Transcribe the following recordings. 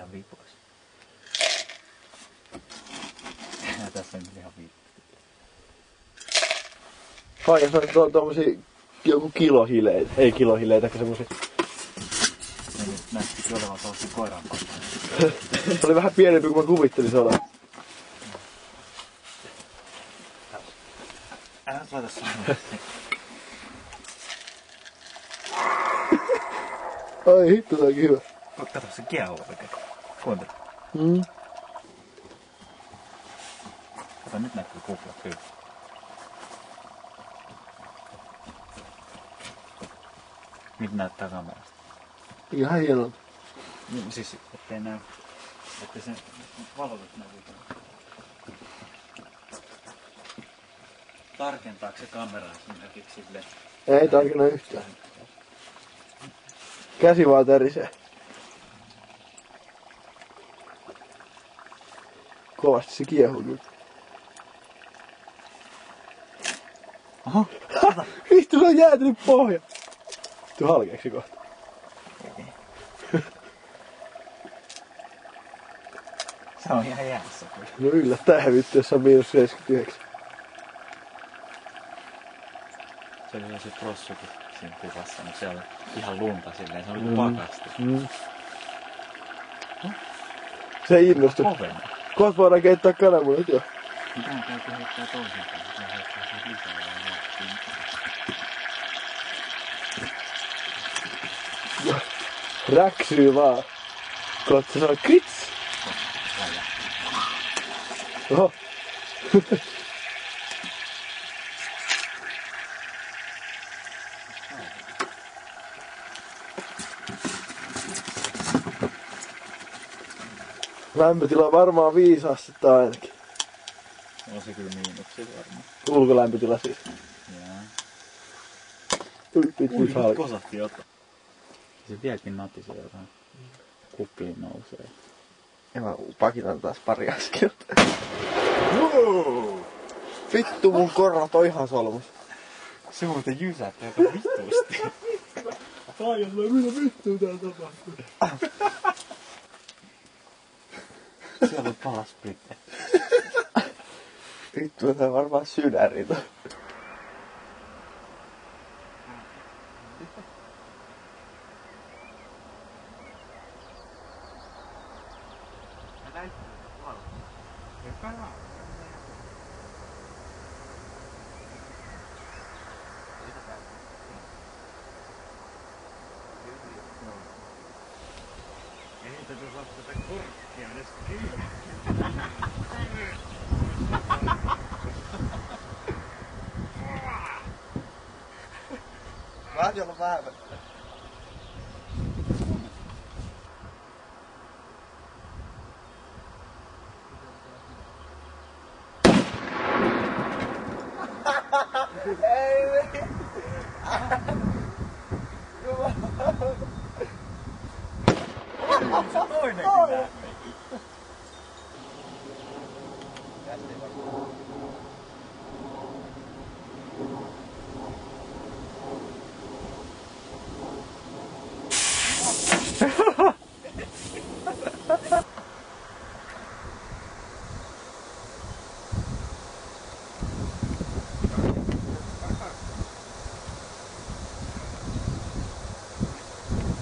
Hävii pois. Ja tässä on ihan vittu. Kai se on tommosia joku kilohileitä. Ei kilohileitä, kun semmosia. Ja nyt näytti olevan tuollaisen koiran paikkaan. Se oli vähän pienempi kuin mä kuvittelin se olevan. Älä nyt laita sanoa. Ai hitto, tää onkin hyvä. Kato se kiehuu oikein. Kuuntele. Kato nyt näkyy kuplat hyvin. Nyt näyttää kamerasta. Ihan hienolta. Siis ettei näy. Että se valotus näkyy. Tarkentaako se kameraa esimerkiksi silleen? Ei tarkenna yhtään. Käsi vaan tärisee. Kovasti se kiehuu kyllä. Oho! Vittu, se on jäätynyt pohja. Tuu halkeeksi kohta. Se on ihan jäässä kyllä. No yllättäen vittu, jos on -79. Se oli se prossukin siinä kuvassa, mutta se oli ihan lunta silleen, se oli pakasti. Se ei innostu. Kovena. Kohta voidaan keittää kananmunat jo. Mitähän täytyy heittää toisinpäin? Mitähän heittää siitä lisää ja Ja räksyy vaan. Kohta se sanoo krits. Oho. Lämpötila on varmaan 5 astetta ainakin. on se kyllä miinuksilla varmaan. Ulkolämpötila siis. Jaa. Nyt halki. Kosahti ottaa. Se vieläkin natisee jotain. Kuppiin nousee. Ja mä pakitan taas pari askelta. Wow! Vittu mun korvat on ihan solmus. Se muuten jysätti jotain vittuusti. Taijalla mitä vittua täällä tapahtuu. Siellä on palaspritte. Vittu tää varmaan sydäritä. Ei tätä saa tätä korkkia edes kiinni. Radiolla vähän. Ei Se toinenkin näin.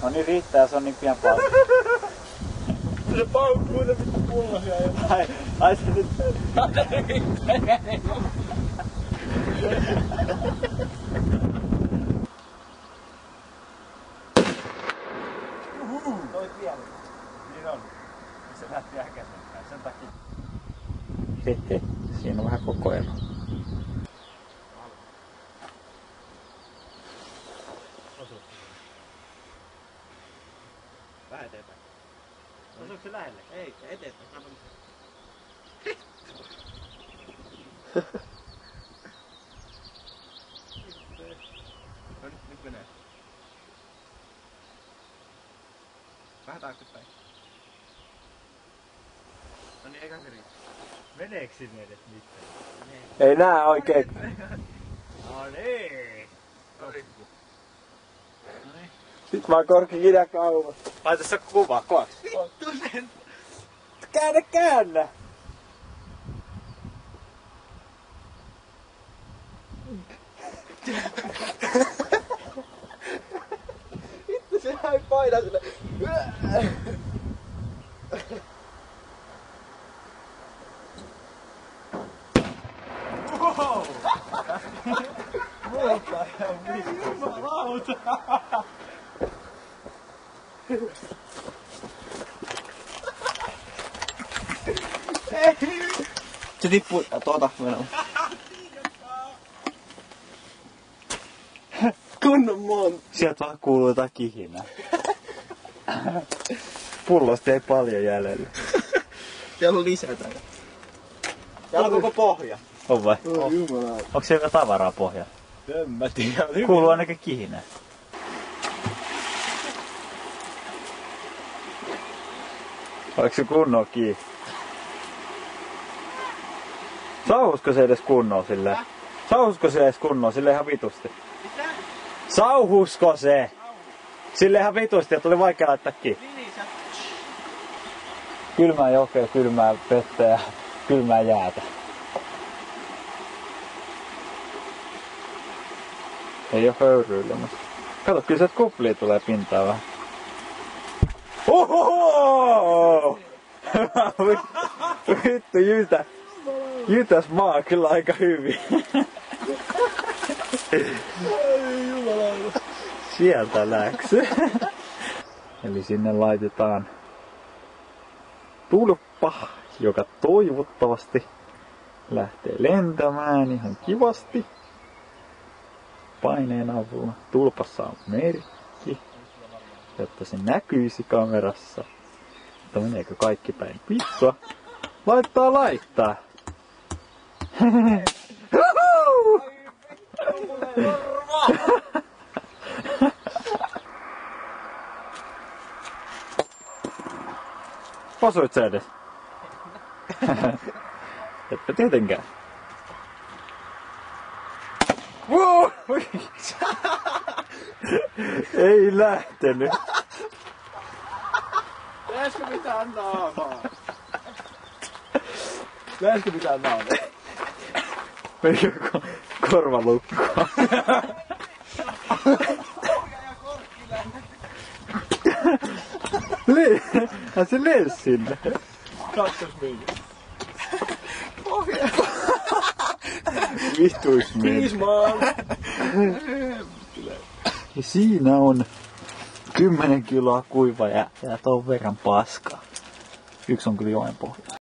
No niin riittää, se on niin pian paukku. Se paukkuu ne vittu pullasia ja... Ai se nyt... Toi pieni. Niin on. Se lähti äkäisempään, sen takia. Hehe, siinä on vähän kokoelma. Vähän eteenpäin. Osuuko se lähelle? Ei, eteenpäin. Kato no nyt menee. Vähän taaksepäin. No niin, eikä se riitä. Meneekö sinne edes mitään? Ei nää oikein. No niin! Noniin. No niin. Sit vaan korkki kidä kauan. Laita se kuva, koaks. Vittu sen. Käännä! Vittu se ei paina sille. Wow! Muuta ihan jumalauta! Se tippuu mennä. Kunnon monta. Sieltä vaan kuuluu jotain kihinää. Pullosta ei paljon jäljellä. Siellä on lisää täällä. Täällä on koko pohja. On vai? Oh, jumalauta. Onko siellä jotain tavaraa pohjalla? En mä tiedä. Kuuluu ainakin kihinää. Oliko se kunnolla kiinni? Sauhusko se edes kunnolla silleen? Sauhusko se edes kunnolla silleen ihan vitusti? Mitä? Sauhusko se? Silleen ihan vitusti, että oli vaikea laittaa kiinni. Kylmää jokea, kylmää vettä ja kylmää jäätä. Ei oo höyryilemässä. Kato, kyllä sieltä kuplia tulee pintaa vähän. Ohoho! Vittu, jytäs maa kyllä aika hyvin. Ai jumalauta. Sieltä läks. Eli sinne laitetaan tulppa, joka toivottavasti lähtee lentämään ihan kivasti. Paineen avulla. Tulpassa on merkki, jotta se näkyisi kamerassa. Mutta meneekö kaikki päin pitsua? Laittaa! Osuit sä edes? Etpä tietenkään. Wow! Ei lähtenyt. Läskö mitään naamaa? Läskö mitään naamaa? Menikö korvalukkoa? Se lensi sinne. Kakkos minkä. Vihtuis meni. Kiismaan. Ja siinä on 10 kiloa kuiva ja ton verran paskaa. Yksi on kyllä joen pohjalla.